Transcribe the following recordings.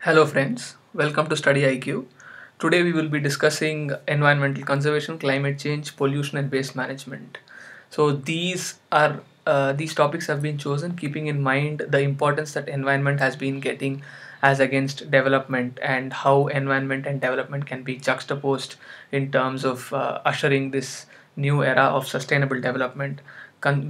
Hello friends, welcome to Study IQ. Today we will be discussing environmental conservation, climate change, pollution and waste management. So these topics have been chosen keeping in mind the importance that environment has been getting as against development and how environment and development can be juxtaposed in terms of ushering this new era of sustainable development.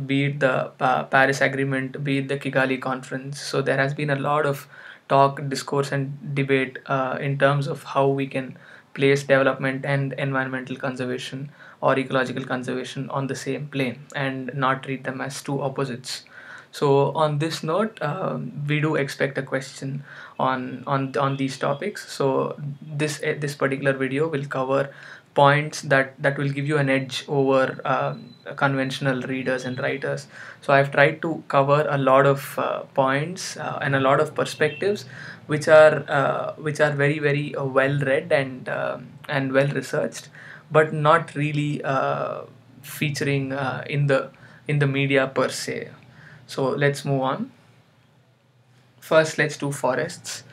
Be it the Paris Agreement, be it the Kigali Conference. So there has been a lot of talk, discourse, and debate in terms of how we can place development and environmental conservation or ecological conservation on the same plane and not treat them as two opposites. So on this note, we do expect a question on these topics. So this particular video will cover points that will give you an edge over conventional readers and writers. So I've tried to cover a lot of points and a lot of perspectives which are very well read and well researched, but not really featuring in the media per se. So let's move on. First, let's do forests.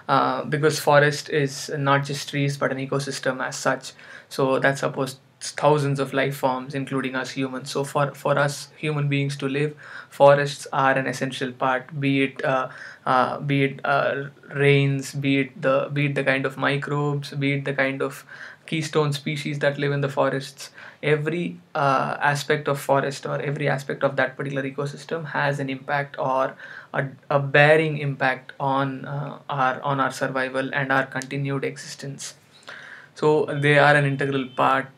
Because forest is not just trees but an ecosystem as such. So that supports thousands of life forms, including us humans. So for us human beings to live, forests are an essential part. Be it rains, be it the kind of microbes, be it the kind of keystone species that live in the forests. Every aspect of forest or every aspect of that particular ecosystem has an impact or a bearing impact on our survival and our continued existence. So they are an integral part,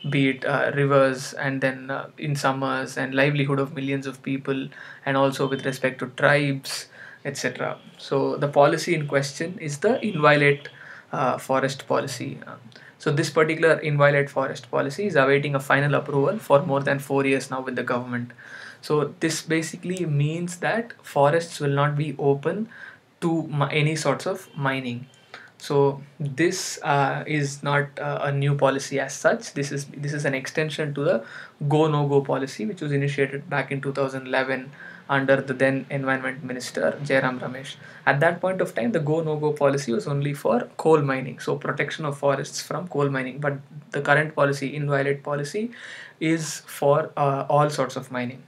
be it rivers, and then in summers and livelihood of millions of people, and also with respect to tribes, etc. So the policy in question is the inviolate forest policy. So this particular inviolate forest policy is awaiting a final approval for more than 4 years now with the government. So this basically means that forests will not be open to any sorts of mining. So this is not a new policy as such. This is an extension to the go no go policy, which was initiated back in 2011 under the then environment minister Jairam Ramesh. At that point of time, the go no go policy was only for coal mining, so protection of forests from coal mining. But the current policy, inviolate policy, is for all sorts of mining.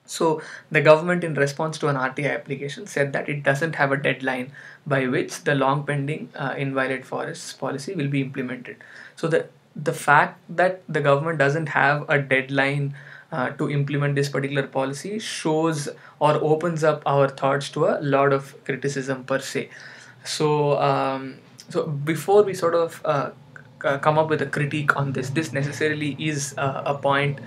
So the government, in response to an RTI application, said that it doesn't have a deadline by which the long pending inviolate forests policy will be implemented. So the fact that the government doesn't have a deadline to implement this particular policy shows or opens up our thoughts to a lot of criticism per se. So before we sort of come up with a critique on this necessarily is a point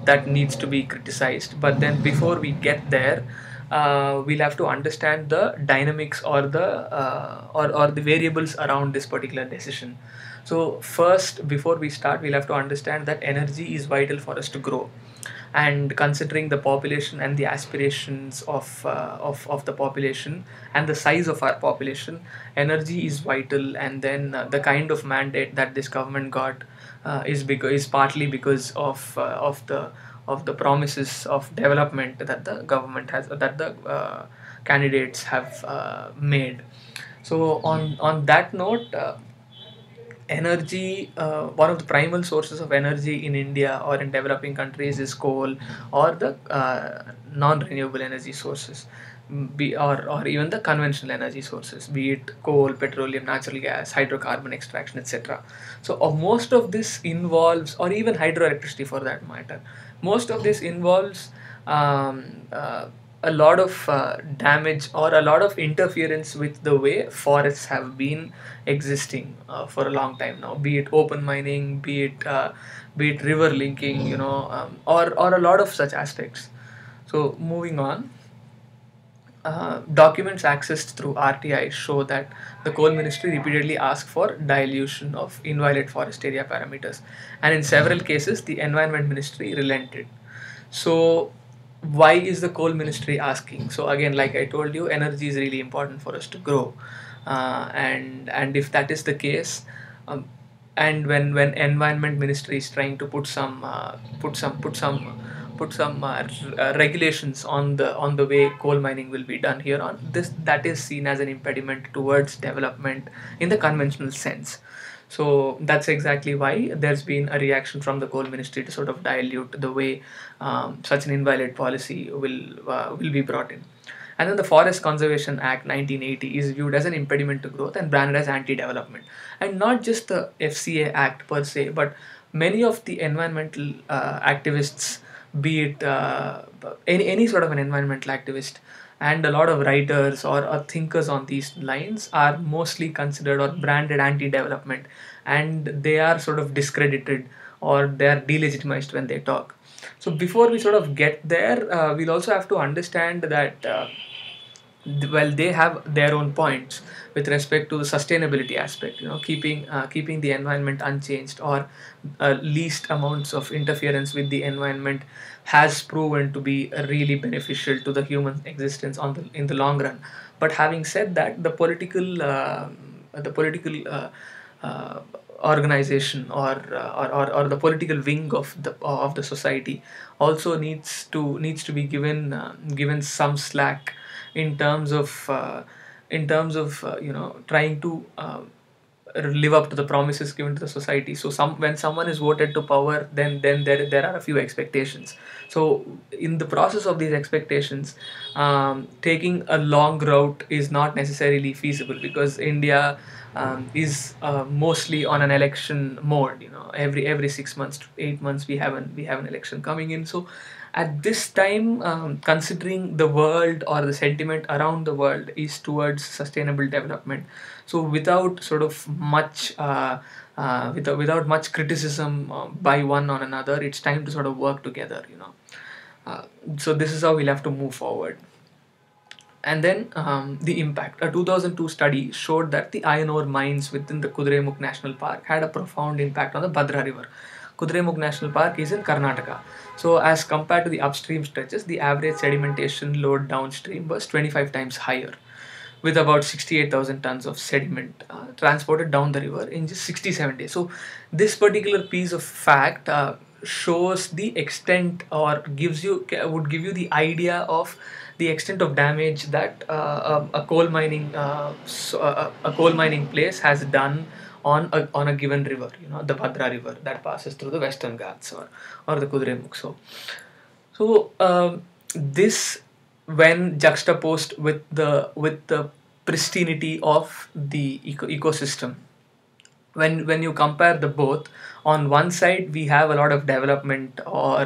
that needs to be criticized. But then before we get there, we'll have to understand the dynamics or the variables around this particular decision. So first, before we start, we'll have to understand that energy is vital for us to grow, and considering the population and the aspirations of the population and the size of our population, energy is vital. And then the kind of mandate that this government got is partly because of the promises of development that the government has, that the candidates have made. So on that note, energy, one of the primal sources of energy in India or in developing countries is coal or the non-renewable energy sources, or even the conventional energy sources, be it coal, petroleum, natural gas, hydrocarbon extraction, etc. So most of this involves, or even hydroelectricity for that matter, most of this involves a lot of damage or a lot of interference with the way forests have been existing for a long time now, be it open mining, be it river linking, or a lot of such aspects. So moving on, documents accessed through RTI show that the coal ministry repeatedly asked for dilution of inviolate forest area parameters, and in several cases the environment ministry relented. So why is the coal ministry asking? So again, like I told you, energy is really important for us to grow, and if that is the case, um, and when environment ministry is trying to regulations on the way coal mining will be done here on this, that is seen as an impediment towards development in the conventional sense. So that's exactly why there's been a reaction from the coal ministry to sort of dilute the way such an invalid policy will be brought in. And then the Forest Conservation Act 1980 is viewed as an impediment to growth and branded as anti-development. And not just the FCA Act per se, but many of the environmental activists, be it any sort of an environmental activist, and a lot of writers or thinkers on these lines are mostly considered or branded anti-development, and they are sort of discredited or they are delegitimized when they talk. So before we sort of get there, we'll also have to understand that well, they have their own points with respect to the sustainability aspect, keeping the environment unchanged or least amounts of interference with the environment has proven to be really beneficial to the human existence in the long run. But having said that, the political organization or the political wing of the society also needs to be given some slack in terms of trying to live up to the promises given to the society. So when someone is voted to power, then there are a few expectations. So in the process of these expectations, taking a long route is not necessarily feasible, because India is mostly on an election mode. Every 6 months to 8 months we have an election coming in. So at this time, considering the world or the sentiment around the world is towards sustainable development, so without sort of much without much criticism by one on another, it's time to sort of work together. So this is how we'll have to move forward. And then the impact. A 2002 study showed that the iron ore mines within the Kudremukh National Park had a profound impact on the Bhadra River. Kudremukh National Park is in Karnataka. So as compared to the upstream stretches, the average sedimentation load downstream was 25 times higher, with about 68,000 tons of sediment transported down the river in just 67 days. So this particular piece of fact shows the extent, or would give you the idea of the extent of damage that a coal mining place has done on a given river, the Bhadra River that passes through the Western Ghats or the Kudremukh. So this, when juxtaposed with the pristinity of the ecosystem, when you compare the both, on one side we have a lot of development or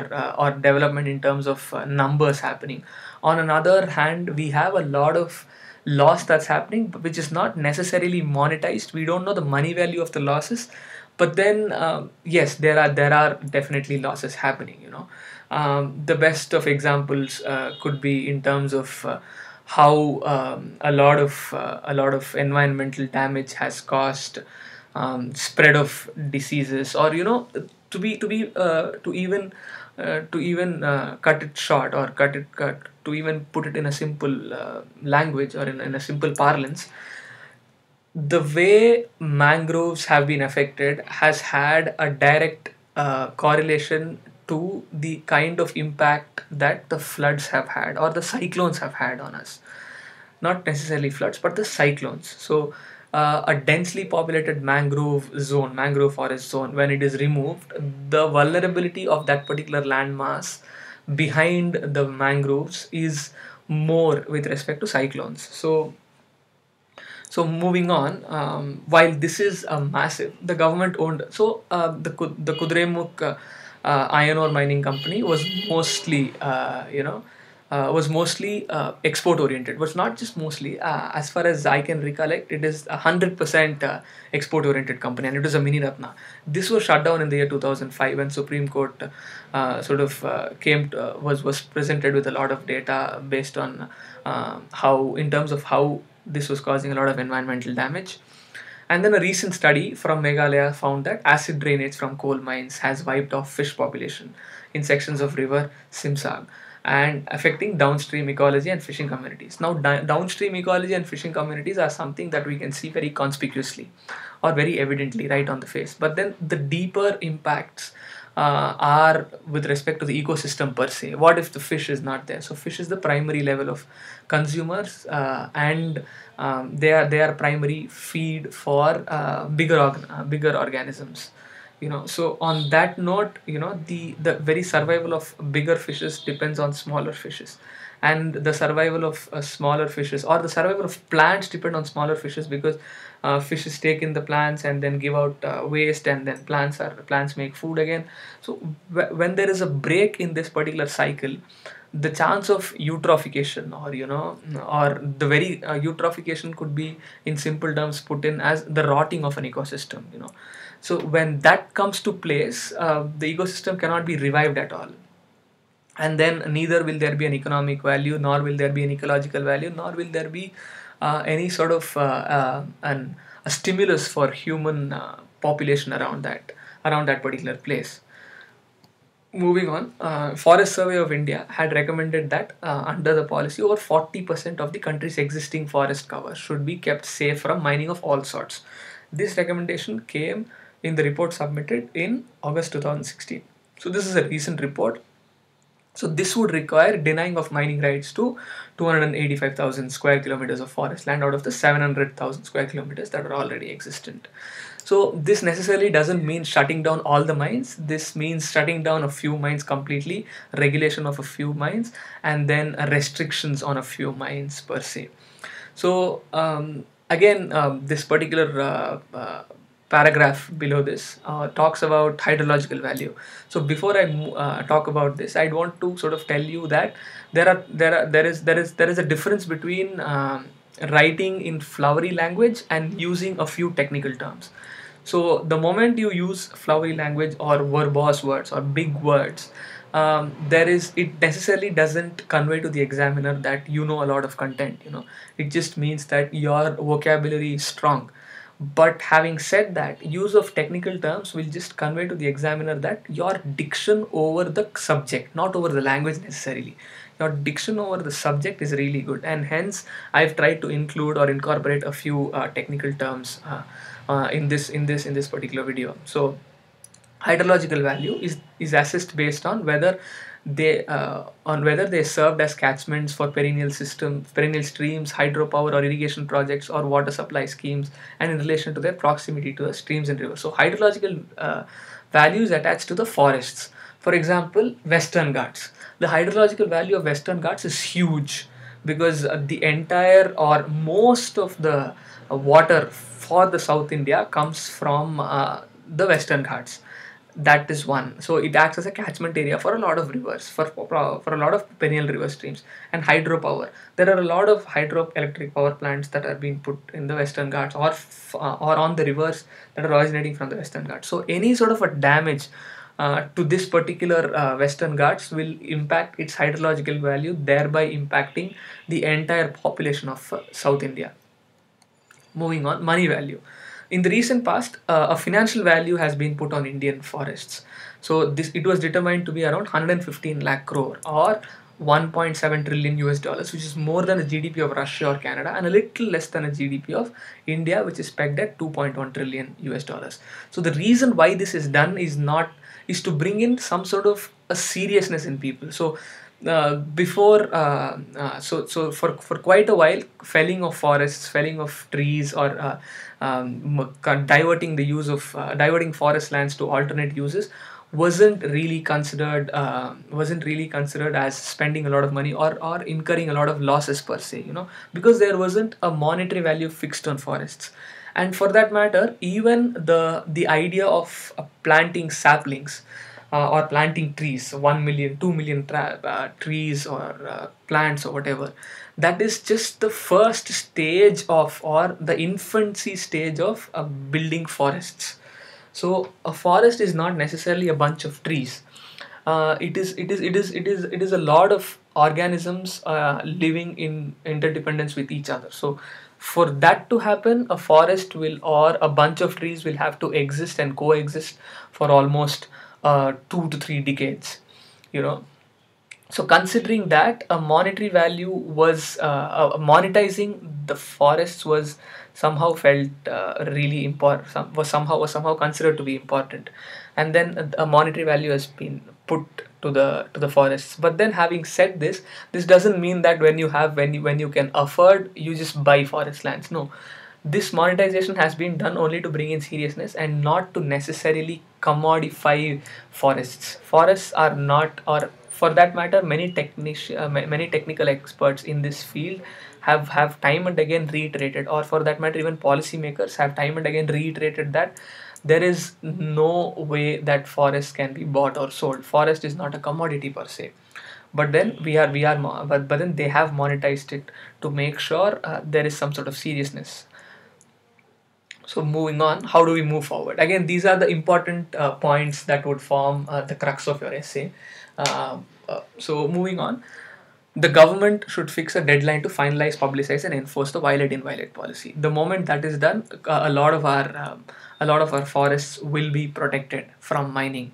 development in terms of numbers happening. On another hand, we have a lot of loss that's happening, which is not necessarily monetized. We don't know the money value of the losses, but then yes, there are definitely losses happening. The best of examples could be in terms of how a lot of environmental damage has caused spread of diseases, or to even cut it short, or to even put it in a simple language, or in a simple parlance. The way mangroves have been affected has had a direct correlation to the kind of impact that the floods have had or the cyclones have had on us. Not necessarily floods, but the cyclones. So a densely populated mangrove forest zone, when it is removed, the vulnerability of that particular landmass behind the mangroves is more with respect to cyclones. So moving on, while this is a massive, the government owned. So the Kudremukh iron ore mining company was mostly export oriented. Was not just mostly, as far as I can recollect, it is 100% export oriented company, and it was a mini Ratna. This was shut down in the year 2005 when Supreme Court was presented with a lot of data based on in terms of how this was causing a lot of environmental damage. And then a recent study from Meghalaya found that acid drainage from coal mines has wiped off fish population in sections of river Simsag, and affecting downstream ecology and fishing communities. Now, downstream ecology and fishing communities are something that we can see very conspicuously or very evidently right on the face. But then the deeper impacts are with respect to the ecosystem per se. What if the fish is not there? So fish is the primary level of consumers, and they are primary feed for bigger organisms. So on that note, the very survival of bigger fishes depends on smaller fishes, and the survival of smaller fishes, or the survival of plants, depend on smaller fishes, because fishes take in the plants and then give out waste, and then plants make food again. So when there is a break in this particular cycle, the chance of eutrophication, or the very eutrophication could be, in simple terms, put in as the rotting of an ecosystem. So when that comes to place, the ecosystem cannot be revived at all, and then neither will there be an economic value, nor will there be an ecological value, nor will there be any sort of a stimulus for human population around that particular place. Moving on, Forest Survey of India had recommended that under the policy, over 40% of the country's existing forest cover should be kept safe from mining of all sorts. This recommendation came in the report submitted in August 2016. So this is a recent report. So this would require denying of mining rights to 285,000 square kilometers of forest land out of the 700,000 square kilometers that are already existent. So this necessarily doesn't mean shutting down all the mines. This means shutting down a few mines completely, regulation of a few mines, and then restrictions on a few mines per se. So again, this particular paragraph below this talks about hydrological value. So before I talk about this, I want to sort of tell you that there is a difference between writing in flowery language and using a few technical terms. So the moment you use flowery language or verbose words or big words, it necessarily doesn't convey to the examiner that you know a lot of content. It just means that your vocabulary is strong. But having said that, use of technical terms will just convey to the examiner that your diction over the subject, not over the language necessarily, your diction over the subject is really good, and hence I've tried to include or incorporate a few technical terms in this particular video. So hydrological value is assessed based on whether they served as catchments for perennial streams, hydropower or irrigation projects, or water supply schemes, and in relation to their proximity to the streams and rivers. So hydrological values attached to the forests. For example, Western Ghats. The hydrological value of Western Ghats is huge, because the entire or most of the water for the South India comes from the Western Ghats. That is one. So it acts as a catchment area for a lot of rivers, for a lot of perennial river streams. And hydropower, there are a lot of hydroelectric power plants that are being put in the Western Ghats, or on the rivers that are originating from the Western Ghats. So any sort of a damage to this particular Western Ghats will impact its hydrological value, thereby impacting the entire population of South India. Moving on, money value. In the recent past, a financial value has been put on Indian forests. So it was determined to be around 115 lakh crore, or 1.7 trillion US dollars, which is more than the GDP of Russia or Canada, and a little less than a GDP of India, which is pegged at 2.1 trillion US dollars. So the reason why this is done is to bring in some sort of a seriousness in people. So for quite a while, felling of forests, felling of trees, or diverting forest lands to alternate uses wasn't really considered as spending a lot of money, or incurring a lot of losses per se, because there wasn't a monetary value fixed on forests. And for that matter, even the idea of planting saplings, or planting trees, 1 million, 2 million trees, or plants, or whatever, that is just the first stage of, or the infancy stage of, building forests. So a forest is not necessarily a bunch of trees. It is a lot of organisms living in interdependence with each other. So for that to happen, a forest will, or a bunch of trees will have to exist and coexist for almost 2 to 3 decades. You know, so considering that, a monetary value was, monetizing the forests was somehow felt really important. Was somehow considered to be important. and then a monetary value has been put to the forests. But then, having said this, this doesn't mean that when you can afford, you just buy forest lands. No, this monetization has been done only to bring in seriousness and not to necessarily commodify forests. Forests are not, or for that matter, many technical experts in this field have time and again reiterated, or for that matter, even policymakers have time and again reiterated that there is no way that forest can be bought or sold. Forest is not a commodity per se. But then but then they have monetized it to make sure there is some sort of seriousness. So moving on, how do we move forward? Again, these are the important points that would form the crux of your essay. So moving on, the government should fix a deadline to finalize, publicize, and enforce the violate policy. The moment that is done, a lot of our forests will be protected from mining,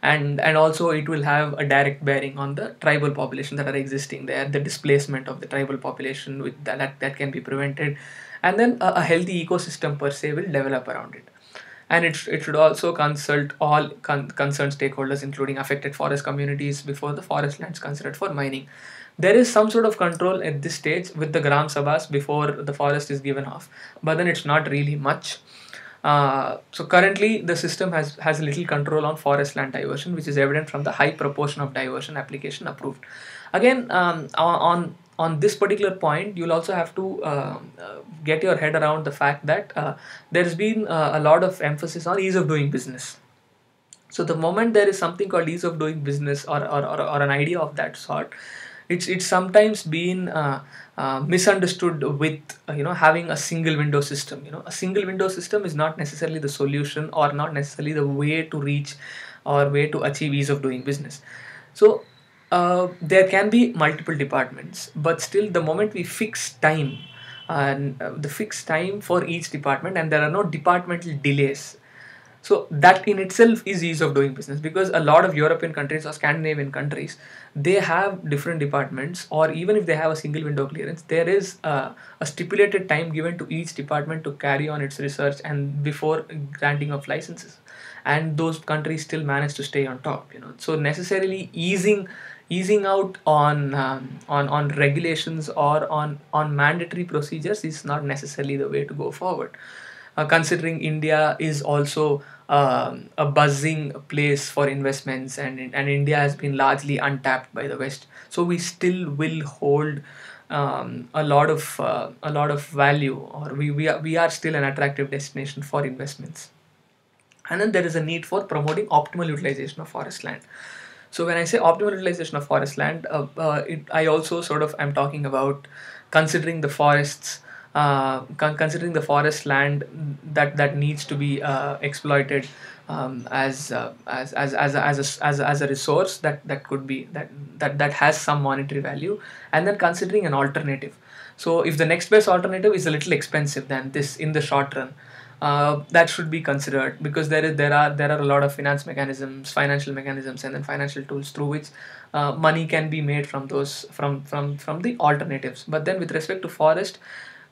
and also it will have a direct bearing on the tribal population that are existing there. The displacement of the tribal population with that can be prevented, and then a healthy ecosystem per se will develop around it. And it should also consult all concerned stakeholders, including affected forest communities, before the forest lands considered for mining. There is some sort of control at this stage with the gram sabhas before the forest is given off, but then it's not really much. So currently the system has little control on forest land diversion, which is evident from the high proportion of diversion application approved. Again, on this particular point, you'll also have to get your head around the fact that there's been a lot of emphasis on ease of doing business. So the moment there is something called ease of doing business, or an idea of that sort, it's sometimes been misunderstood with having a single window system. A single window system is not necessarily the solution, or not necessarily the way to reach or way to achieve ease of doing business. So there can be multiple departments, but still the moment we fix time, and the fixed time for each department, and there are no departmental delays, so that in itself is ease of doing business. Because a lot of European countries or Scandinavian countries, they have different departments, or even if they have a single window clearance, there is a stipulated time given to each department to carry on its research and before granting of licenses, and those countries still manage to stay on top. So necessarily easing out on regulations or on mandatory procedures is not necessarily the way to go forward. Considering India is also a buzzing place for investments, and India has been largely untapped by the West, so we still will hold a lot of value, or we are still an attractive destination for investments. And then there is a need for promoting optimal utilization of forest land. So when I say optimal utilization of forest land, I also sort of am talking about considering the forests, considering the forest land that needs to be exploited as a resource that could be that has some monetary value, and then considering an alternative. So if the next best alternative is a little expensive than this in the short run, that should be considered, because there are a lot of financial mechanisms, and then financial tools through which money can be made from those from the alternatives. But then with respect to forest,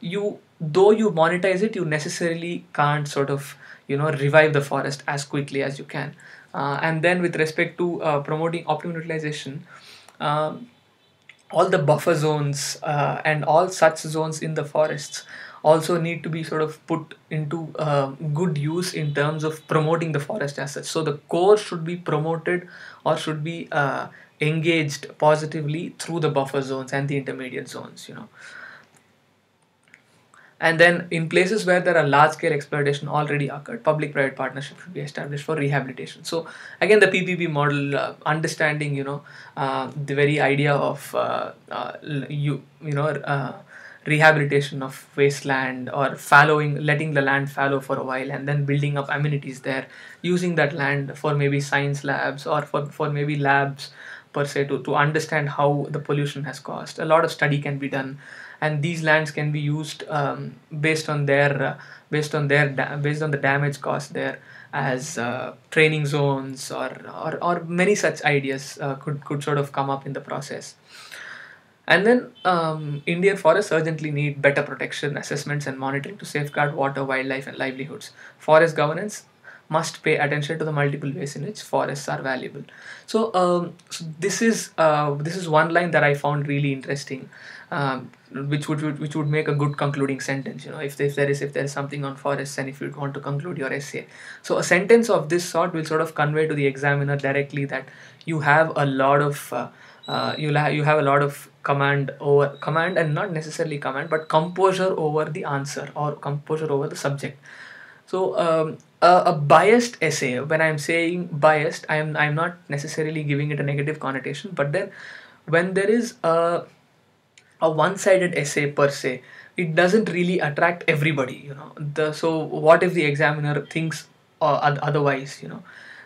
though you monetize it, you necessarily can't sort of revive the forest as quickly as you can. And then with respect to promoting optimal utilization, um, all the buffer zones and all such zones in the forests also need to be sort of put into good use in terms of promoting the forest as such. So the core should be promoted, or should be engaged positively through the buffer zones and the intermediate zones. And then in places where there are large scale exploitation already occurred, public private partnership should be established for rehabilitation. So again, the PPP model, understanding the very idea of rehabilitation of wasteland, or letting the land fallow for a while, and then building up amenities there, using that land for maybe science labs, or for maybe labs per se, to understand how the pollution has caused. A lot of study can be done, and these lands can be used based on the damage caused there, as training zones, or many such ideas could sort of come up in the process. And then Indian forests urgently need better protection, assessments, and monitoring to safeguard water, wildlife, and livelihoods. Forest governance must pay attention to the multiple ways in which forests are valuable. So this is one line that I found really interesting, which would make a good concluding sentence. If there is something on forests, and if you want to conclude your essay, so a sentence of this sort will sort of convey to the examiner directly that you have a lot of you have a lot of command, and not necessarily command, but composure over the answer, or composure over the subject. So a biased essay, when I'm saying biased, I'm not necessarily giving it a negative connotation, but then when there is a one-sided essay per se, it doesn't really attract everybody. So what if the examiner thinks otherwise?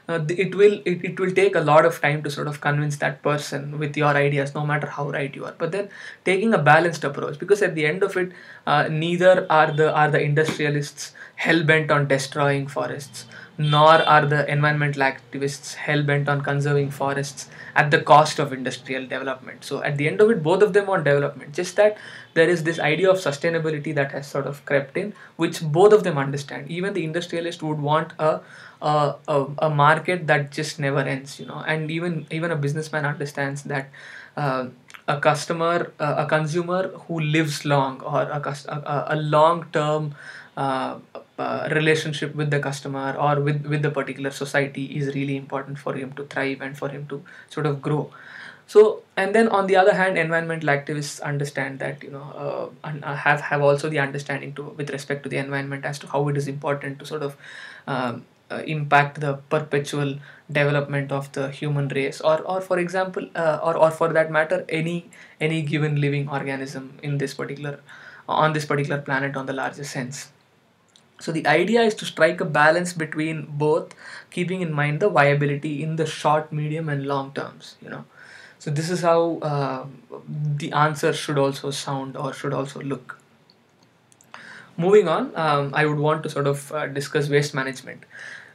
It will take a lot of time to sort of convince that person with your ideas, no matter how right you are. But then taking a balanced approach, because at the end of it, neither are the industrialists hell bent on destroying forests, nor are the environmental activists hell bent on conserving forests at the cost of industrial development. So at the end of it, both of them want development. Just that there is this idea of sustainability that has sort of crept in, which both of them understand. Even the industrialist would want a market that just never ends, and even a businessman understands that a consumer who lives long, or a long term relationship with the customer, or with the particular society, is really important for him to thrive and for him to sort of grow. So, and then on the other hand, environmental activists understand that, and have also the understanding to with respect to the environment, as to how it is important to sort of impact the perpetual development of the human race, or for example, or for that matter, any given living organism in this particular on this particular planet, on the larger sense. So the idea is to strike a balance between both, keeping in mind the viability in the short, medium, and long terms. So this is how the answer should also sound, or should also look. Moving on, I would want to sort of discuss waste management.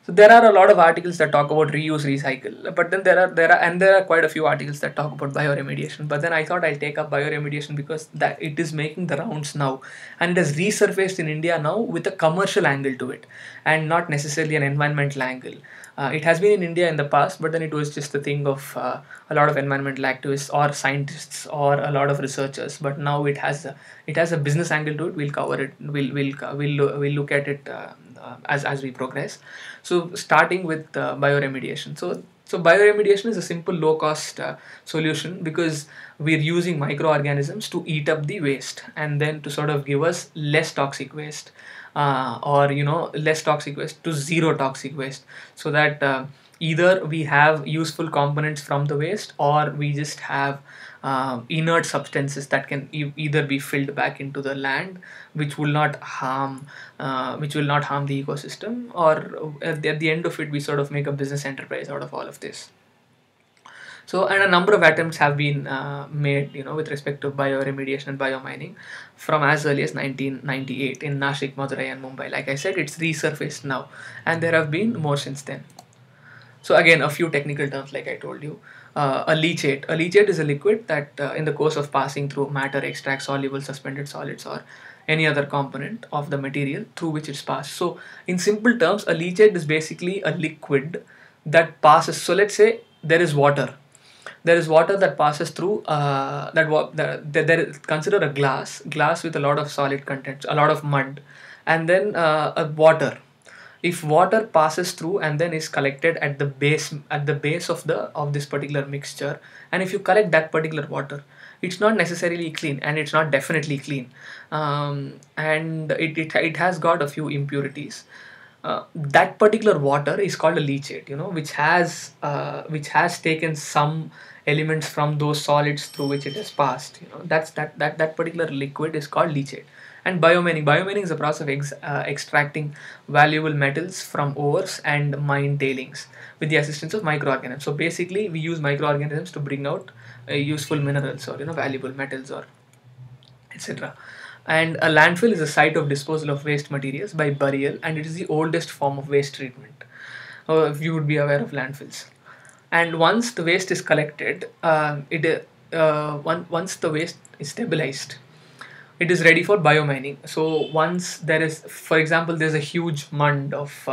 So there are a lot of articles that talk about reuse, recycle, but then there are quite a few articles that talk about bioremediation. But then I thought I'll take up bioremediation because that it is making the rounds now, and it has resurfaced in India now with a commercial angle to it, and not necessarily an environmental angle. It has been in India in the past, but then it was just the thing of a lot of environmental activists or scientists or a lot of researchers. But now it has a business angle to it. We'll cover it. We'll look at it as we progress. So starting with bioremediation. So bioremediation is a simple low cost solution, because we're using microorganisms to eat up the waste, and then to sort of give us less toxic waste, or less toxic waste to zero toxic waste, so that either we have useful components from the waste, or we just have inert substances that can either be filled back into the land, which will not harm the ecosystem, or at the end of it, we sort of make a business enterprise out of all of this. So, and a number of attempts have been made, with respect to bioremediation and biomining, from as early as 1998 in Nashik, Madurai, and Mumbai. Like I said, it's resurfaced now, and there have been more since then. So again, a few technical terms, like I told you. A leachate. A leachate is a liquid that, in the course of passing through matter, extracts soluble, suspended solids, or any other component of the material through which it's passed. So, in simple terms, a leachate is basically a liquid that passes. So, let's say there is water. There is water that passes through consider a glass with a lot of solid contents, a lot of mud, and then a water. If water passes through and then is collected at the base of this particular mixture, and if you collect that particular water, it's not necessarily clean, and it's not definitely clean, and it has got a few impurities. That particular water is called a leachate, which has taken some elements from those solids through which it has passed. That particular liquid is called leachate. And biomining is the process of extracting valuable metals from ores and mine tailings with the assistance of microorganisms. So basically, we use microorganisms to bring out useful minerals, or valuable metals, or etc. And a landfill is a site of disposal of waste materials by burial, and it is the oldest form of waste treatment. You would be aware of landfills. And once the waste is collected, once the waste is stabilized, it is ready for biomining. So once there is, for example, there's a huge mound of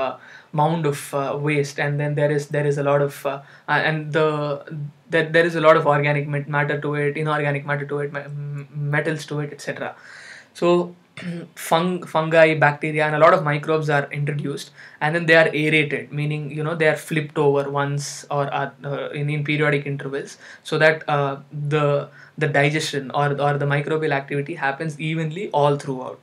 waste, and then there is a lot of and there is a lot of organic matter to it, inorganic matter to it, metals to it, etc. So fungi, bacteria, and a lot of microbes are introduced, and then they are aerated, meaning they are flipped over once or in periodic intervals, so that the digestion or the microbial activity happens evenly all throughout.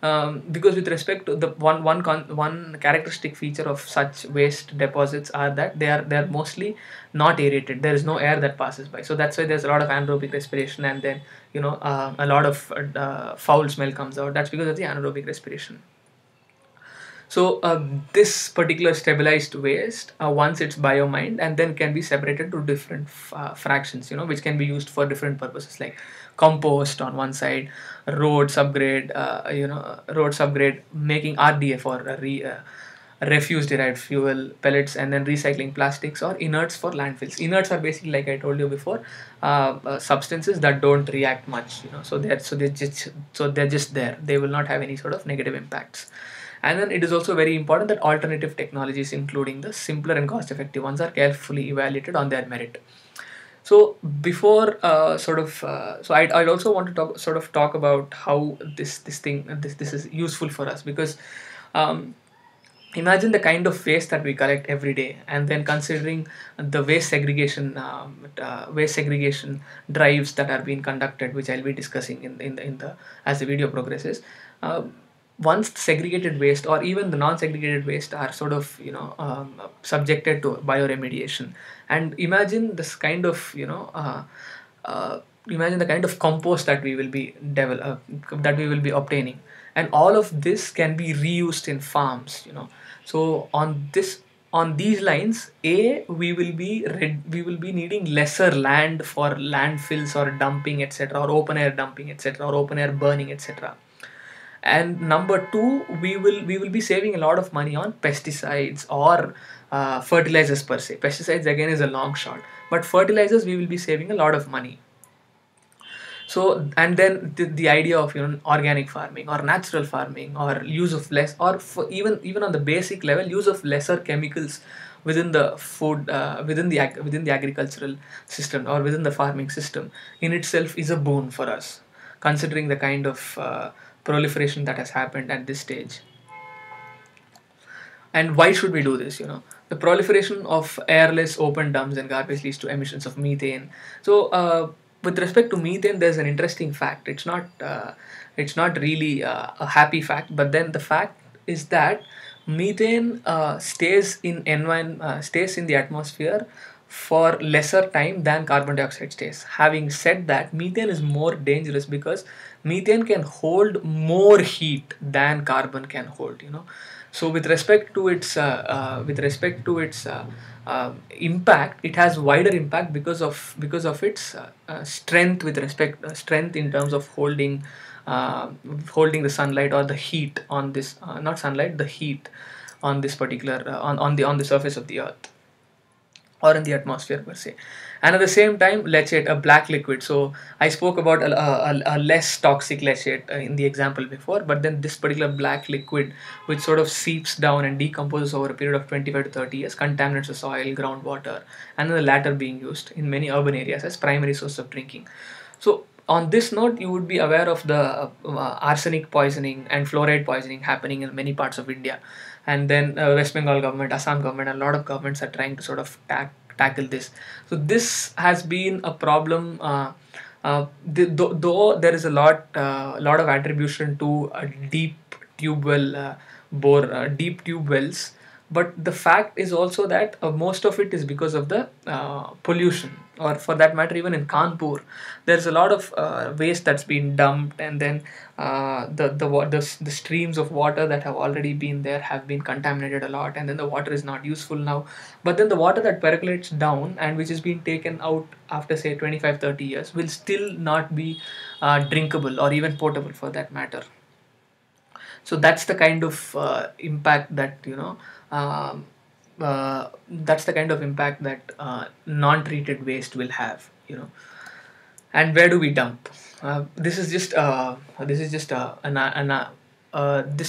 Because with respect to the one characteristic feature of such waste deposits are that they are mostly not aerated. There is no air that passes by, so that's why there's a lot of anaerobic respiration, and then a lot of foul smell comes out. That's because of the anaerobic respiration. So this particular stabilized waste, once it's biomined, and then can be separated to different fractions, which can be used for different purposes, like compost on one side, road subgrade, making RDF, or refuse derived fuel pellets, and then recycling plastics or inerts for landfills. Inerts are basically, like I told you before, substances that don't react much, so they're just there. They will not have any sort of negative impacts. And then it is also very important that alternative technologies, including the simpler and cost effective ones, are carefully evaluated on their merit. So before so I'd also want to talk about how this is useful for us, because um, imagine the kind of waste that we collect every day, and then considering the waste segregation drives that are being conducted, which I'll be discussing in the as the video progresses. uh, Once segregated waste, or even the non-segregated waste, are sort of subjected to bioremediation, and imagine this kind of uh, imagine the kind of compost that we will be obtaining, and all of this can be reused in farms. So on these lines, we will be needing lesser land for landfills or dumping, etc., or open air dumping, etc., or open air burning, etc. And number two, we will be saving a lot of money on pesticides or fertilizers per se. Pesticides again is a long shot, but fertilizers, we will be saving a lot of money. So, and then the idea of organic farming or natural farming, or use of less, or for even on the basic level, use of lesser chemicals within the food, within the agricultural system, or within the farming system, in itself is a boon for us, considering the kind of proliferation that has happened at this stage. And why should we do this? The proliferation of airless open dumps and garbage leads to emissions of methane. So with respect to methane, there's an interesting fact. It's not really a happy fact, but then the fact is that methane stays in the atmosphere for lesser time than carbon dioxide stays. Having said that, methane is more dangerous because methane can hold more heat than carbon can hold. So with respect to its impact, it has wider impact because of its strength in terms of holding the sunlight or the heat on this, not sunlight, the heat on this particular on the surface of the earth, or in the atmosphere per se. And at the same time, leachate, a black liquid. So I spoke about a less toxic leachate in the example before, but then this particular black liquid, which sort of seeps down and decomposes over a period of 25 to 30 years, contaminates the soil, groundwater, and then the latter being used in many urban areas as primary source of drinking. So on this note, you would be aware of the arsenic poisoning and fluoride poisoning happening in many parts of India. And then West Bengal government, Assam government, and a lot of governments are trying to sort of tackle this. So this has been a problem. Though there is a lot of attribution to deep tube wells, but the fact is also that most of it is because of the pollution, or for that matter, even in Kanpur, there's a lot of waste that's been dumped, and then the streams of water that have already been there have been contaminated a lot, and then the water is not useful now. But then the water that percolates down, and which is being taken out after say 25-30 years, will still not be drinkable or even potable for that matter. So that's the kind of impact that non-treated waste will have. And where do we dump? This is just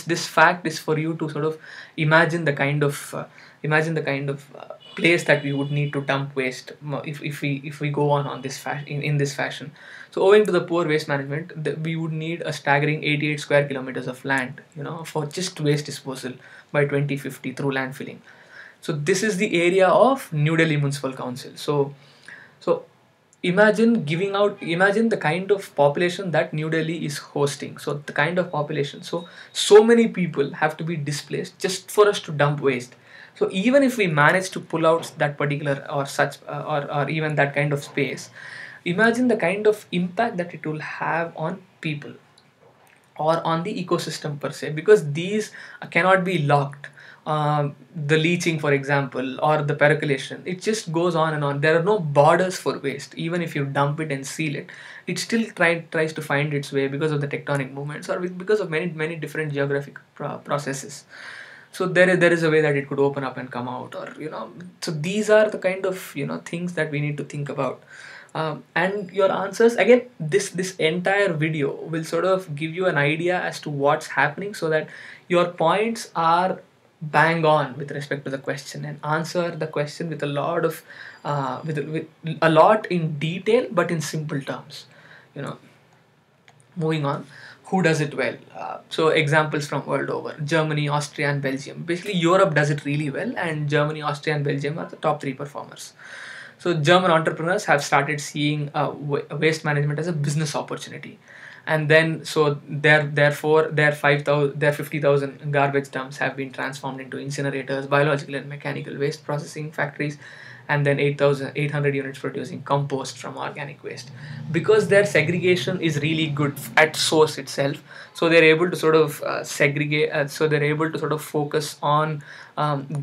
this fact is for you to sort of imagine the kind of place that we would need to dump waste, if we go on this in this fashion. So owing to the poor waste management, we would need a staggering 88 square kilometers of land, for just waste disposal by 2050 through landfilling. So this is the area of New Delhi Municipal Council. So imagine the kind of population that New Delhi is hosting. So the kind of population, so many people have to be displaced just for us to dump waste. So even if we manage to pull out that particular or such or even that kind of space, imagine the kind of impact that it will have on people or on the ecosystem per se, because these cannot be locked. The leaching, for example, or the percolation, it just goes on and on. There are no borders for waste. Even if you dump it and seal it, it still tries to find its way because of the tectonic movements or because of many different geographic processes. So there is a way that it could open up and come out, or so these are the kind of things that we need to think about. And your answers, again, this entire video will sort of give you an idea as to what's happening, so that your points are bang on with respect to the question, and answer the question with a lot of with a lot in detail but in simple terms. you know Moving on, who does it well? So examples from world over: Germany, Austria, and Belgium. Basically, Europe does it really well, and Germany, Austria, and Belgium are the top three performers. So German entrepreneurs have started seeing waste management as a business opportunity, and then therefore their 5,000, their 50,000 garbage dumps have been transformed into incinerators, biological and mechanical waste processing factories, and then 8,800 units producing compost from organic waste. Because their segregation is really good at source itself, so they're able to sort of segregate. So they're able to sort of focus on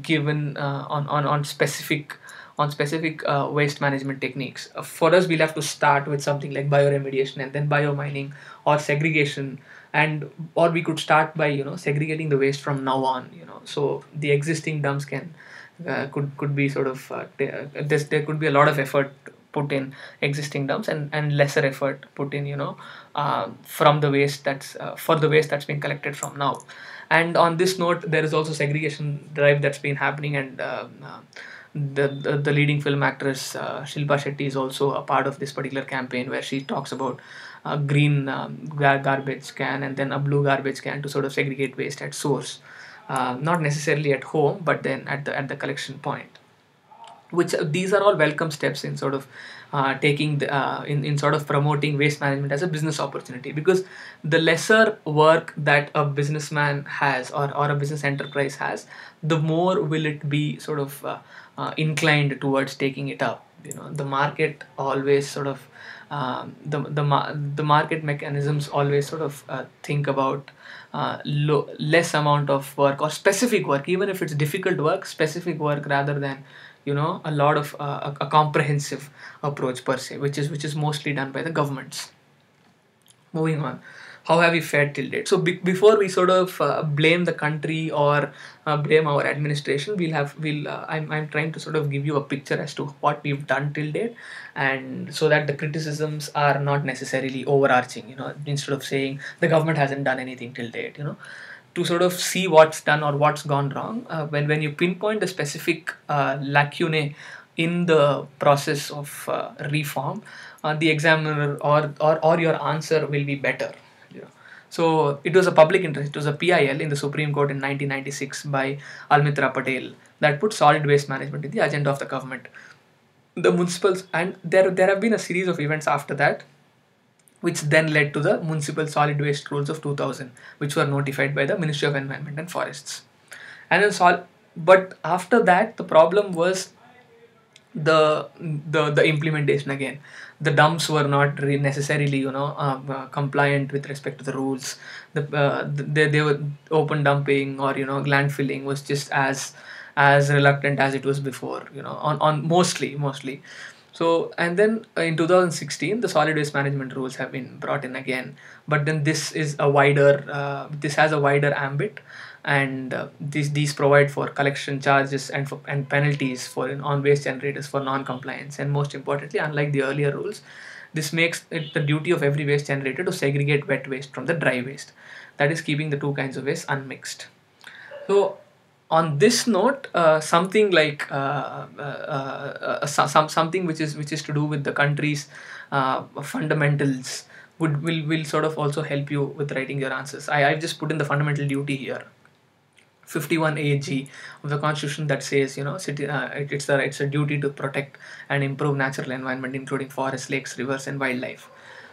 given on specific waste management techniques. For us, we'll have to start with something like bioremediation and then biomining or segregation, and or we could start by segregating the waste from now on. So the existing dumps could be sort of there could be a lot of effort put in existing dumps, and lesser effort put in from the waste that's for the waste that's been collected from now. And on this note, there is also segregation drive that's been happening, and the leading film actress Shilpa Shetty is also a part of this particular campaign, where she talks about a green garbage can and then a blue garbage can to sort of segregate waste at source, not necessarily at home, but then at the collection point. Which these are all welcome steps in sort of taking in sort of promoting waste management as a business opportunity, because the lesser work that a businessman has, or a business enterprise has, the more will it be sort of inclined towards taking it up. The market always sort of the market mechanisms always sort of think about less amount of work or specific work, even if it's difficult work, specific work, rather than a lot of a comprehensive approach per se, which is mostly done by the governments. Moving on, how have we fared till date? So before we sort of blame the country or blame our administration, I'm trying to sort of give you a picture as to what we've done till date, and so that the criticisms are not necessarily overarching. Instead of saying the government hasn't done anything till date, to sort of see what's done or what's gone wrong. When you pinpoint the specific lacunae in the process of reform, the examiner or your answer will be better. So it was a public interest. It was a PIL in the Supreme Court in 1996 by Almitra Patel that put solid waste management in the agenda of the government. The municipals, and there have been a series of events after that, which then led to the Municipal Solid Waste Rules of 2000, which were notified by the Ministry of Environment and Forests. And then but after that, the problem was the implementation again. The dumps were not necessarily compliant with respect to the rules. They were open dumping, or landfilling was just as reluctant as it was before, on mostly. So, and then in 2016, the solid waste management rules have been brought in again, but then this has a wider ambit, and these provide for collection charges and penalties for on waste generators for non-compliance, and most importantly, unlike the earlier rules, This makes it the duty of every waste generator to segregate wet waste from the dry waste, that is keeping the two kinds of waste unmixed. So, on this note, something like something which is to do with the country's fundamentals will sort of also help you with writing your answers. I've just put in the fundamental duty here, 51 AG of the Constitution, that says, it's a duty to protect and improve natural environment, including forests, lakes, rivers, and wildlife.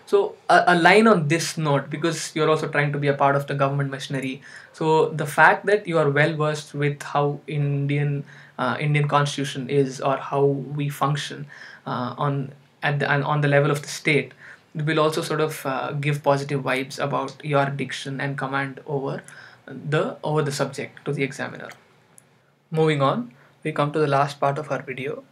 So a line on this note, because you're also trying to be a part of the government machinery. So the fact that you are well versed with how Indian Constitution is, or how we function on the level of the state, will also sort of give positive vibes about your diction and command over the subject to the examiner. Moving on, we come to the last part of our video.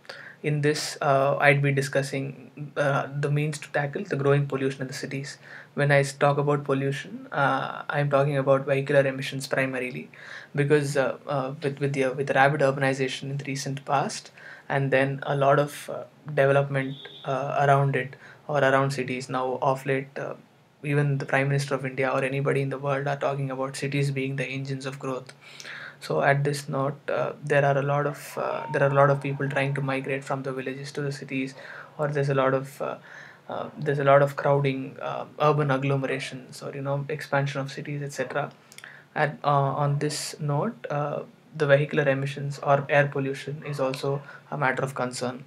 In this, I'd be discussing the means to tackle the growing pollution in the cities. When I talk about pollution, I'm talking about vehicular emissions primarily, because with rapid urbanization in the recent past, and then a lot of development around it, or around cities now of late. Even the Prime Minister of India or anybody in the world are talking about cities being the engines of growth. So at this note, there are a lot of people trying to migrate from the villages to the cities, or there's a lot of crowding, urban agglomerations, or expansion of cities, etc. And on this note, the vehicular emissions or air pollution is also a matter of concern.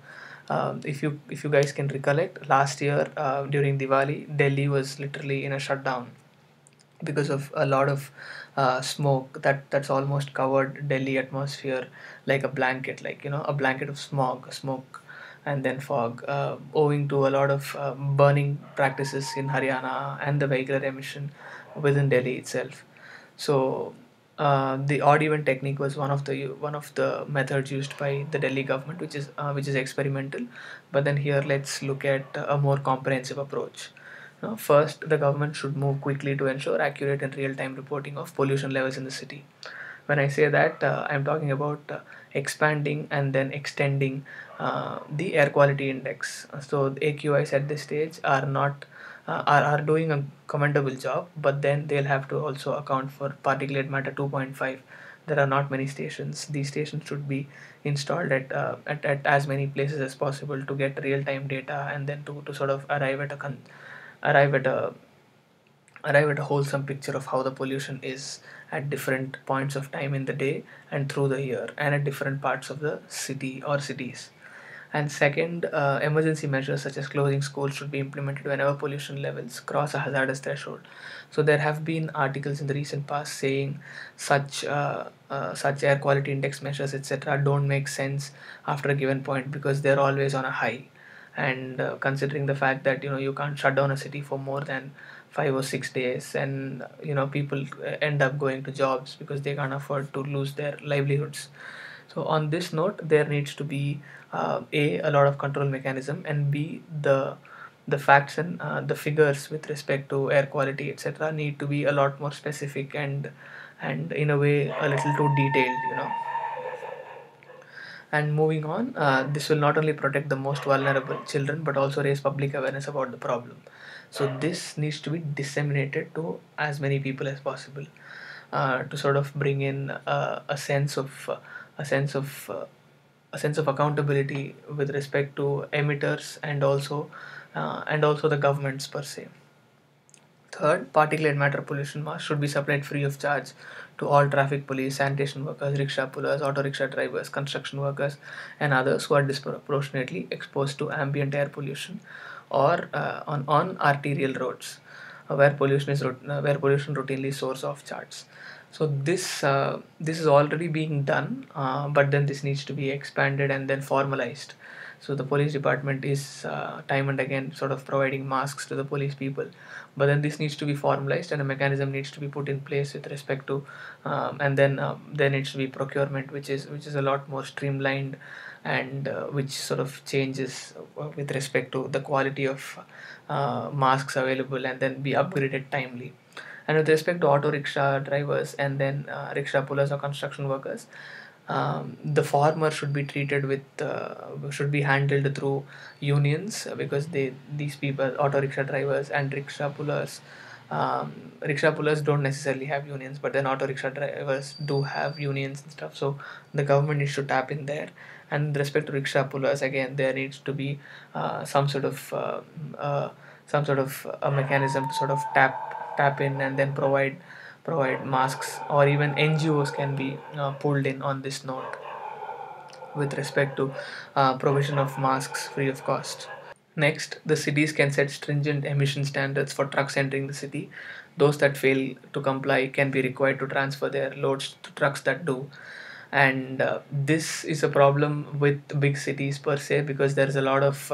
If you guys can recollect, last year during Diwali, Delhi was literally in a shutdown because of a lot of smoke that's almost covered Delhi atmosphere like a blanket, a blanket of smoke, and then fog, owing to a lot of burning practices in Haryana and the vehicular emission within Delhi itself. So the odd even technique was one of the methods used by the Delhi government, which is experimental. But then here, let's look at a more comprehensive approach. First, the government should move quickly to ensure accurate and real-time reporting of pollution levels in the city. When I say that, I'm talking about expanding and then extending the air quality index. So the AQIs at this stage are doing a commendable job, but then they'll have to also account for particulate matter 2.5. There are not many stations. These stations should be installed at as many places as possible to get real-time data, and then to sort of arrive at a arrive at a wholesome picture of how the pollution is at different points of time in the day and through the year, and at different parts of the city or cities. And second, emergency measures such as closing schools should be implemented whenever pollution levels cross a hazardous threshold. So there have been articles in the recent past saying such air quality index measures, etc., don't make sense after a given point because they're always on a high. And considering the fact that you can't shut down a city for more than 5 or 6 days, and people end up going to jobs because they can't afford to lose their livelihoods. So on this note, there needs to be a lot of control mechanism, and b the facts and the figures with respect to air quality, etc., need to be a lot more specific, and in a way a little too detailed. And moving on, this will not only protect the most vulnerable children but also raise public awareness about the problem. So this needs to be disseminated to as many people as possible, to sort of bring in a sense of a sense of accountability with respect to emitters, and also the governments per se. Third, particulate matter pollution mask should be supplied free of charge to all traffic police, sanitation workers, rickshaw pullers, auto rickshaw drivers, construction workers, and others who are disproportionately exposed to ambient air pollution, or on arterial roads, where pollution routinely soars off charts. So this is already being done, but then this needs to be expanded and then formalized. So the police department is time and again sort of providing masks to the police people, but then this needs to be formalized and a mechanism needs to be put in place with respect to, and then there needs to be procurement, which is a lot more streamlined, and which sort of changes with respect to the quality of masks available, and then be upgraded timely. And with respect to auto rickshaw drivers, and then rickshaw pullers or construction workers, The farmer should be treated with should be handled through unions, because these people, auto rickshaw drivers and rickshaw pullers don't necessarily have unions, but then auto rickshaw drivers do have unions and stuff. So the government needs to tap in there. And with respect to rickshaw pullers, again, there needs to be uh, some sort of a mechanism to sort of tap in and then provide masks, or even NGOs can be pulled in on this note with respect to provision of masks free of cost. Next, the cities can set stringent emission standards for trucks entering the city. Those that fail to comply can be required to transfer their loads to trucks that do. And this is a problem with big cities per se, because there's a lot of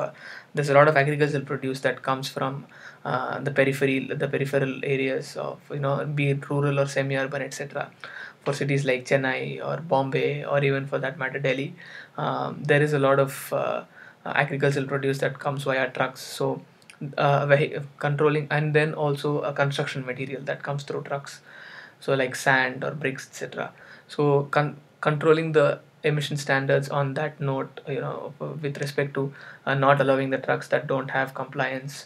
agricultural produce that comes from the peripheral areas of, be it rural or semi-urban, etc. For cities like Chennai or Bombay, or even for that matter Delhi, there is a lot of agricultural produce that comes via trucks. So controlling, and then also a construction material that comes through trucks, so like sand or bricks, etc. So controlling the emission standards on that note, with respect to not allowing the trucks that don't have compliance,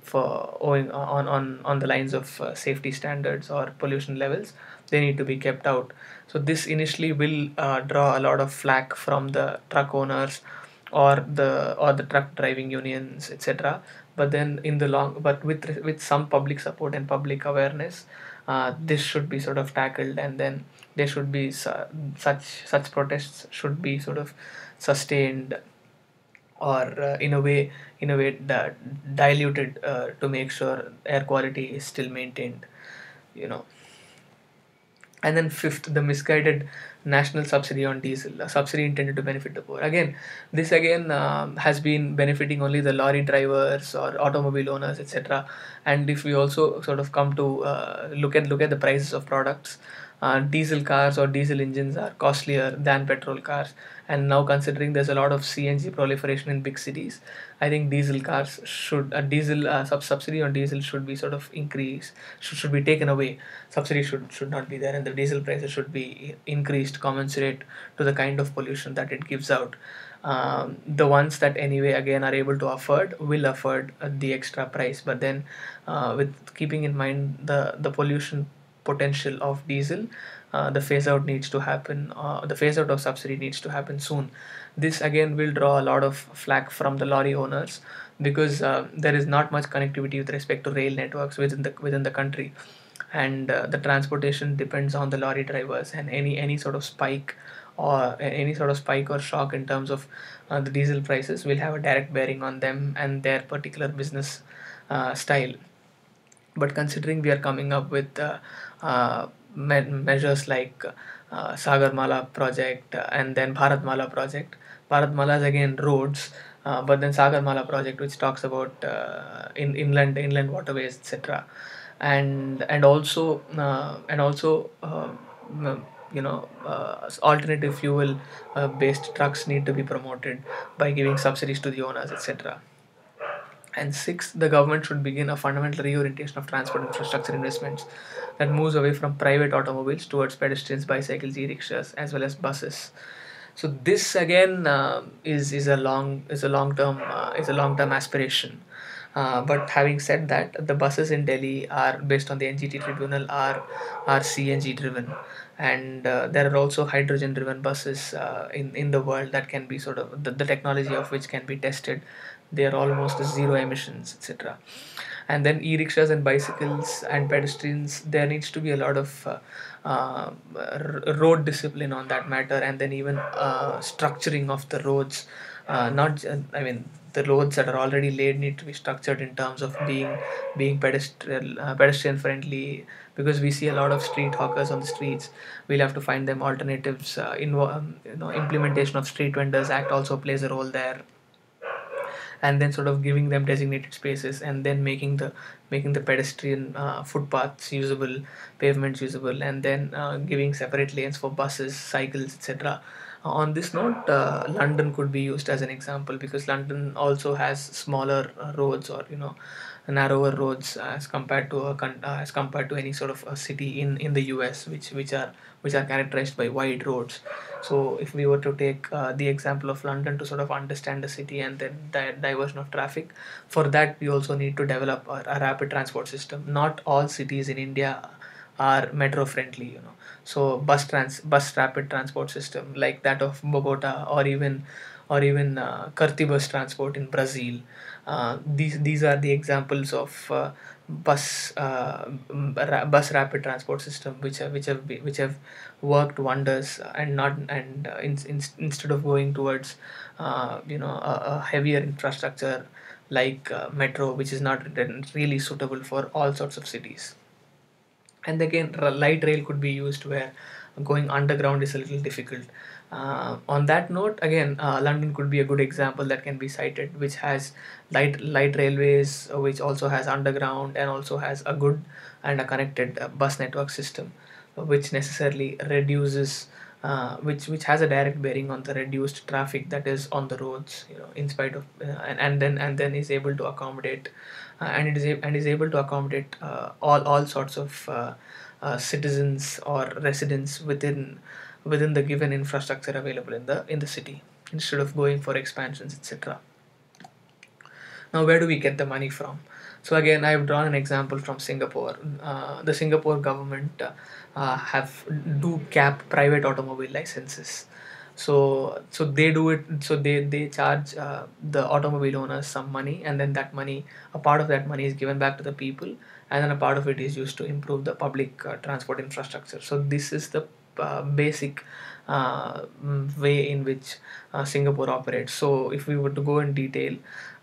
for owing on the lines of safety standards or pollution levels, they need to be kept out. So this initially will draw a lot of flack from the truck owners, or the truck driving unions, etc. But then in the long, but with some public support and public awareness, this should be sort of tackled, and then there should be such protests should be sort of sustained, or in a way diluted, to make sure air quality is still maintained, you know and then fifth, the misguided national subsidy on diesel, a subsidy intended to benefit the poor. Again, this again has been benefiting only the lorry drivers or automobile owners, etc. And if we also sort of come to look at the prices of products, diesel cars or diesel engines are costlier than petrol cars. And now, considering there's a lot of CNG proliferation in big cities, I think diesel cars should diesel subsidy on diesel should be sort of increased, should be taken away. Subsidy should not be there, and the diesel prices should be increased commensurate to the kind of pollution that it gives out. The ones that anyway again are able to afford will afford the extra price, but then with keeping in mind the pollution potential of diesel, the phase out of subsidy needs to happen soon. This again will draw a lot of flack from the lorry owners, because there is not much connectivity with respect to rail networks within the country, and the transportation depends on the lorry drivers, and any sort of spike or shock in terms of the diesel prices will have a direct bearing on them and their particular business style. But considering we are coming up with measures like Sagarmala project, and then Bharatmala project. Bharatmala is again roads, but then Sagarmala project, which talks about inland waterways, etc. And also alternative fuel based trucks need to be promoted by giving subsidies to the owners, etc. And sixth, the government should begin a fundamental reorientation of transport infrastructure investments that moves away from private automobiles towards pedestrians, bicycles, e-rickshaws, as well as buses. So this again is a long term aspiration. But having said that, the buses in Delhi are, based on the NGT tribunal, are CNG driven, and there are also hydrogen driven buses in the world that can be sort of the technology of which can be tested. They are almost zero emissions, etc. And then e-rickshaws and bicycles and pedestrians, there needs to be a lot of road discipline on that matter, and then even structuring of the roads. Not I mean, the roads that are already laid need to be structured in terms of being pedestrian friendly, because we see a lot of street hawkers on the streets. We'll have to find them alternatives. Implementation of street vendors act also plays a role there, and then sort of giving them designated spaces, and then making the pedestrian footpaths usable, pavements usable, and then giving separate lanes for buses, cycles, etc. On this note, London could be used as an example because London also has smaller roads, or narrower roads as compared to as compared to any sort of a city in the US, which are characterized by wide roads. So if we were to take the example of London to sort of understand the city and then diversion of traffic, for that we also need to develop a rapid transport system. Not all cities in India are metro friendly, so bus rapid transport system like that of Bogota, or even Curti bus transport in Brazil. These are the examples of bus rapid transport system which have worked wonders, and not and instead of going towards a heavier infrastructure like metro, which is not really suitable for all sorts of cities. And again, light rail could be used where going underground is a little difficult. On that note, again, London could be a good example that can be cited, which has light railways, which also has underground and also has a good and a connected bus network system, which necessarily reduces which has a direct bearing on the reduced traffic that is on the roads, in spite of and then is able to accommodate and is able to accommodate all sorts of citizens or residents within the given infrastructure available in the city, instead of going for expansions, etc. Now, where do we get the money from? So again, I've drawn an example from Singapore. The Singapore government have do cap private automobile licenses. So they do it. So they charge the automobile owners some money, and then a part of that money is given back to the people, and then a part of it is used to improve the public transport infrastructure. So this is the basic way in which Singapore operates. So if we were to go in detail,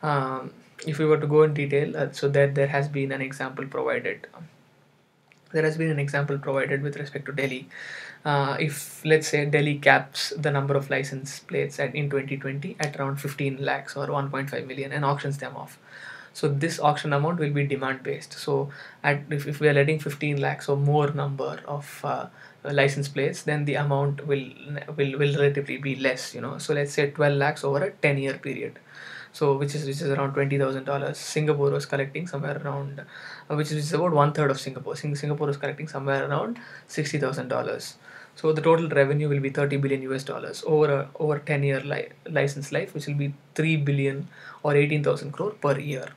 um, so that there has been an example provided. There has been an example provided with respect to Delhi. If let's say Delhi caps the number of license plates in 2020 at around 15 lakhs or 1.5 million and auctions them off. So this auction amount will be demand based. So if we are letting 15 lakhs or more number of license plates, then the amount will relatively be less. So let's say 12 lakhs over a 10-year period. So which is around $20,000. Singapore was collecting somewhere around, which is about one third of Singapore. Singapore was collecting somewhere around $60,000. So the total revenue will be 30 billion US dollars over 10-year license life, which will be 3 billion or 18,000 crore per year.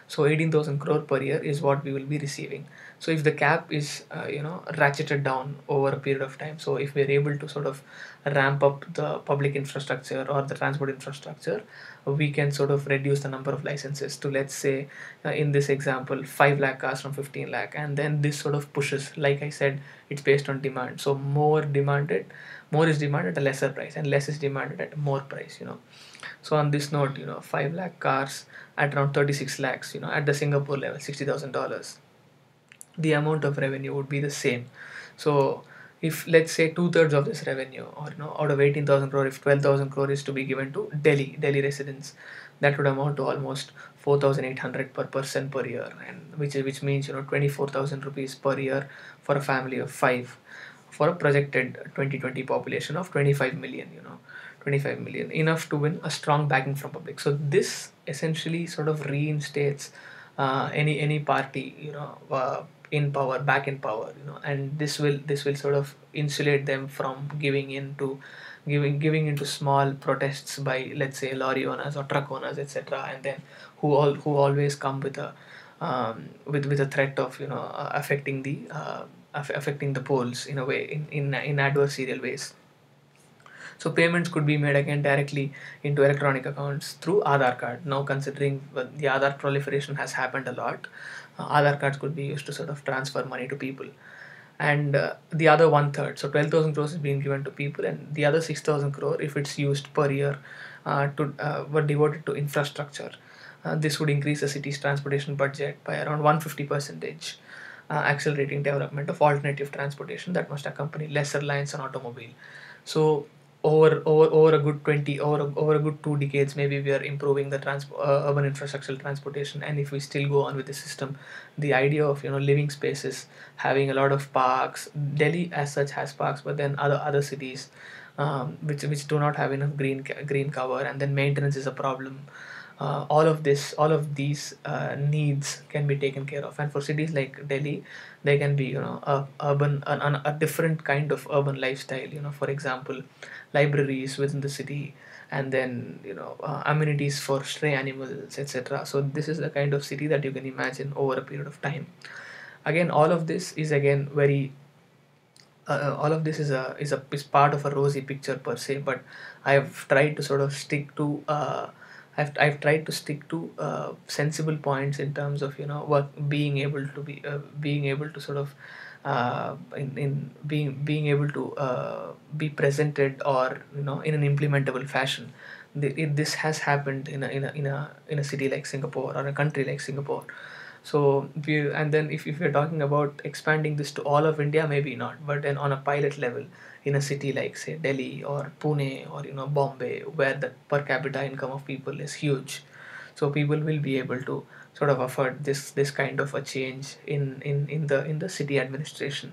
So 18,000 crore per year is what we will be receiving. So if the cap is ratcheted down over a period of time, so if we are able to sort of ramp up the public infrastructure or the transport infrastructure, we can sort of reduce the number of licenses to, let's say, in this example, 5 lakh cars from 15 lakh, and then this sort of pushes, like I said, it's based on demand. So more is demanded at a lesser price, and less is demanded at more price. So on this note, 5 lakh cars at around 36 lakhs, at the Singapore level, $60,000, the amount of revenue would be the same. So if let's say two-thirds of this revenue, or out of 18,000 crore, if 12,000 crore is to be given to Delhi residents, that would amount to almost 4,800 per person per year, and which means 24,000 rupees per year for a family of five, for a projected 2020 population of 25 million. 25 million, enough to win a strong backing from public. So this essentially sort of reinstates any party, in power, back in power, and this will sort of insulate them from giving into small protests by, let's say, lorry owners or truck owners, etc., and then who always come with a with a threat of affecting the polls in a way, in adversarial ways. So payments could be made again directly into electronic accounts through Aadhaar card. Now, considering the Aadhaar proliferation has happened a lot, Aadhaar cards could be used to sort of transfer money to people. And the other one third, so 12,000 crores is being given to people, and the other 6,000 crore, if it's used per year, to were devoted to infrastructure. This would increase the city's transportation budget by around 150 percentage, accelerating development of alternative transportation that must accompany less reliance on automobile. So over a good 20 over a good 2 decades, maybe we are improving the urban infrastructural transportation. And if we still go on with the system, the idea of living spaces, having a lot of parks. Delhi as such has parks, but then other cities which do not have enough green cover, and then maintenance is a problem. All of these needs can be taken care of, and for cities like Delhi, they can be, a different kind of urban lifestyle. For example, libraries within the city, and then amenities for stray animals, etc. So this is the kind of city that you can imagine over a period of time. Again, all of this is part of a rosy picture per se, but I've tried to sort of stick to I've tried to stick to sensible points in terms of work, being able to sort of in being able to be presented, or in an implementable fashion. This has happened in a city like Singapore, or a country like Singapore. So and then if we're talking about expanding this to all of India, maybe not, but then on a pilot level, in a city like, say, Delhi or Pune, or Bombay, where the per capita income of people is huge, so people will be able to sort of afford this kind of a change in the city administration.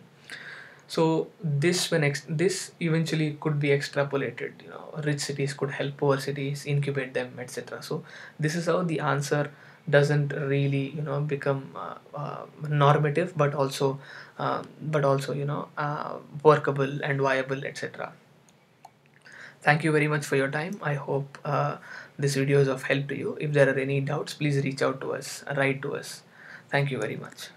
So this eventually could be extrapolated. Rich cities could help poor cities, incubate them, etc. So this is how the answer doesn't really become normative, but also workable and viable, etc. Thank you very much for your time. I hope this video is of help to you. If there are any doubts, please reach out to us, write to us. Thank you very much.